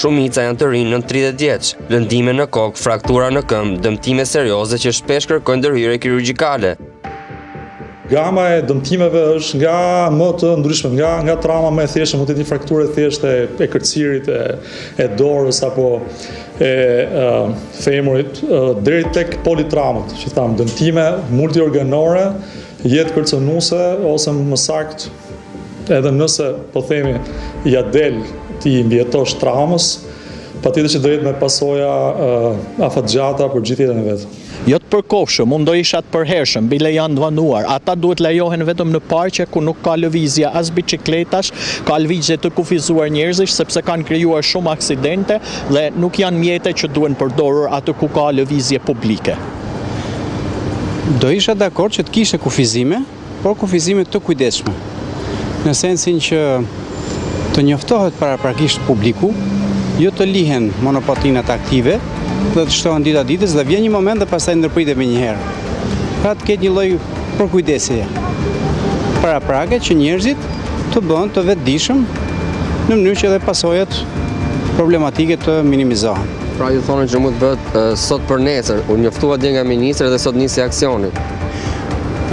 Shumica janë të rinj nën 30 vjeç, lëndime në kokë, fraktura në këmbë, dëmtime serioze që shpesh kërkojnë ndërhyrje kirurgjikale. Gama e dëmtimeve është nga më të ndryshme, nga trauma më e thjeshtë, mund të jetë frakturë e thjeshtë e kërcirit, e dorës apo e femurit, deri tek politraumët, që thamë, dëmtime multiorganore, jetë kërcënuese ose më saktë, edhe nëse po themi ja del ti mbjetosh traumës, patjetër që drejt me pasoja afatgjata për gjithë jetën e vet. Jo të përkohshëm, mund do isha të përhershëm, bile janë dëvanuar. Ata duhet lejohen vetëm në parqe ku nuk ka lëvizje as biçikletash, ka lëvizje të kufizuar njerëzish, sepse kanë krijuar shumë aksidente dhe nuk janë mjete që duhen përdorur atë ku ka lëvizje publike. Do isha dakord që të kishte kufizime, por kufizime të kujdesshme. Në sensin që të njoftohet paraprakisht publiku, jo të lihen monopatinat aktive, dhe të shtohen dita ditës dhe vjen një moment dhe pastaj ndërpritet me njëherë. Pra të ketë një lloj përkujdesjeje. Paraprake që njerëzit të bëhen të vetëdijshëm në mënyrë që edhe pasojat problematike të minimizohen. Pra ju thonë që mund të bëhet sot për nesër, u njoftua dje nga ministri dhe sot nisi aksioni.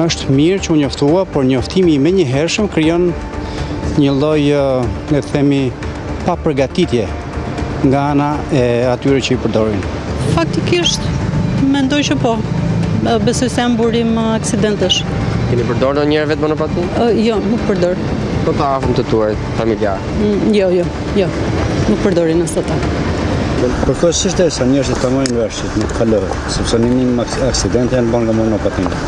Është mirë që u njoftua, por njoftimi i menjëhershëm krijon një lloj, le të themi, pa përgatitje nga ana e atyre që i përdorin. Faktikisht, mendoj që po. Besoj se janë burim aksidentesh. Keni përdorur ndonjëherë vetë monopatinë? Jo, nuk përdor. Po të afërm të tuaj familjar? Jo. Nuk përdorin as ata. Përkohësisht sa njerëzit ta marrin vesh, nuk kalohet, sepse në një aksident janë bërë nga monopatinë.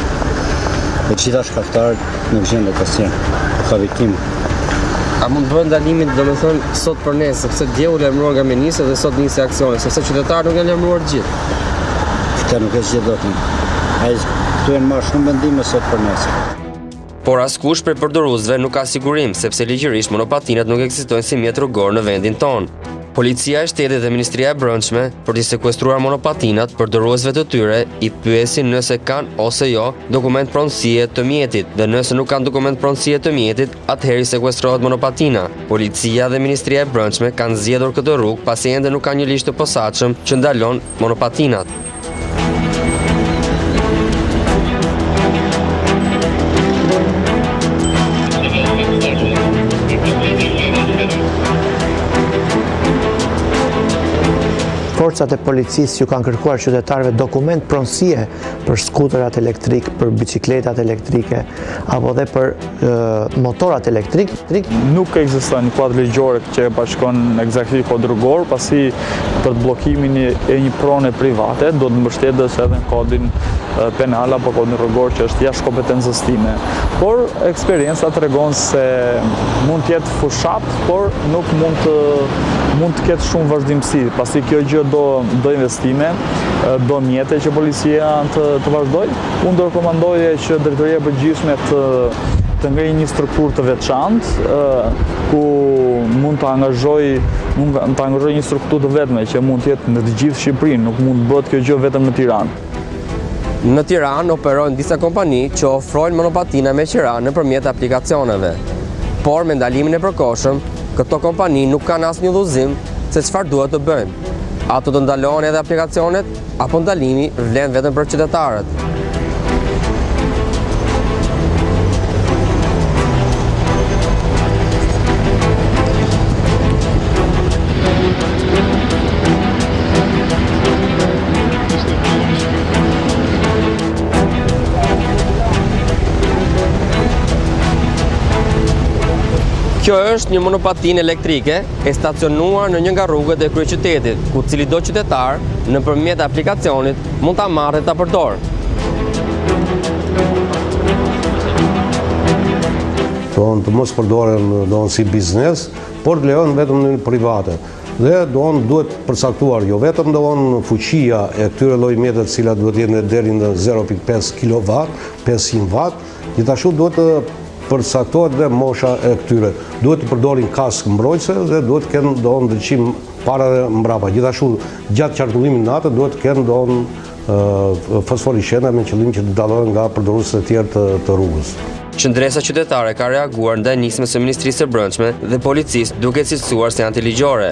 Të gjitha shkaktarët nuk gjendet asnjë, ka viktimë. A mund të bëhet ndalimin, domethënë, sot për nesër, sepse dje u lajmëruar nga ministri dhe sot nisi aksioni, sepse qytetarët nuk janë lajmëruar gjithë. Këtë nuk e zgjedh dot. Ai këtu janë marrë shumë vendime sot për nesër. Por askush prej përdoruesve nuk ka sigurim, sepse ligjërisht monopatinat nuk ekzistojnë si mjet rrugor në vendin tonë. Policia e Shtetit dhe Ministria e Brendshme, për të sekuestruar monopatinat, përdoruesve të tyre i pyesin nëse kanë ose jo dokument pronësie të mjetit, dhe nëse nuk kanë dokument pronësie të mjetit, atëherë i sekuestrohet monopatina. Policia dhe Ministria e Brendshme kanë zgjedhur këtë rrugë pasi ende nuk ka një listë të posaçëm që ndalon monopatinat. Forcat e policisë që kanë kërkuar qytetarëve dokument pronësie për skuterat elektrik, për biçikletat elektrike apo dhe për motorat elektrik. Nuk ekziston një kuadër ligjor që bashkon eksaktësisht kod rrugor, pasi për të bllokimin e një prone private do të mbështetesh edhe në kodin penal apo kodin rrugor që është jashtë kompetencës time. Por eksperienca tregon se mund të jetë fushat, por nuk mund të ketë shumë vazhdimsi, pasi kjo gjë do investime, do mjete që policia të vazhdoj. Unë do rekomandoje që drejtoria e përgjithshme të ngrej një strukturë të veçantë, ku mund të angazhoj një strukturë të vetme që mund të jetë në të gjithë Shqipërinë, nuk mund të bëhet kjo gjë vetëm në Tiranë. Në Tiranë operojnë disa kompani që ofrojnë monopatina me qira nëpërmjet aplikacioneve. Por me ndalimin e përkohshëm, këto kompani nuk kanë asnjë udhëzim se çfarë duhet të bëjnë. Ato të ndalohen edhe aplikacionet, apo ndalimi vlen vetëm për qytetarët. Kjo është një monopatinë elektrike e stacionuar në një nga rrugët e kryeqytetit, ku cilido qytetar nëpërmjet aplikacionit mund ta marrë dhe ta përdorë. Të mos përdoren si biznes, por lejon vetëm në private. Dhe duhet përcaktuar jo vetëm fuqia e këtyre lloj mjetet të cilat duhet jenë deri në 0.5 kW, 500 W, gjithashtu duhet të përcaktohet dhe mosha e këtyre. Duhet të përdorin kaskë mbrojtëse dhe duhet të kenë ndriçim para dhe mbrapa. Gjithashtu gjatë qarkullimit natë duhet të kenë fosforisqena me qëllim që të dallohen nga përdoruesit e tjerë të rrugës. Qendresa qytetare ka reaguar ndaj nismës së Ministrisë së Brendshme dhe policisë duke cilësuar se antiligjore.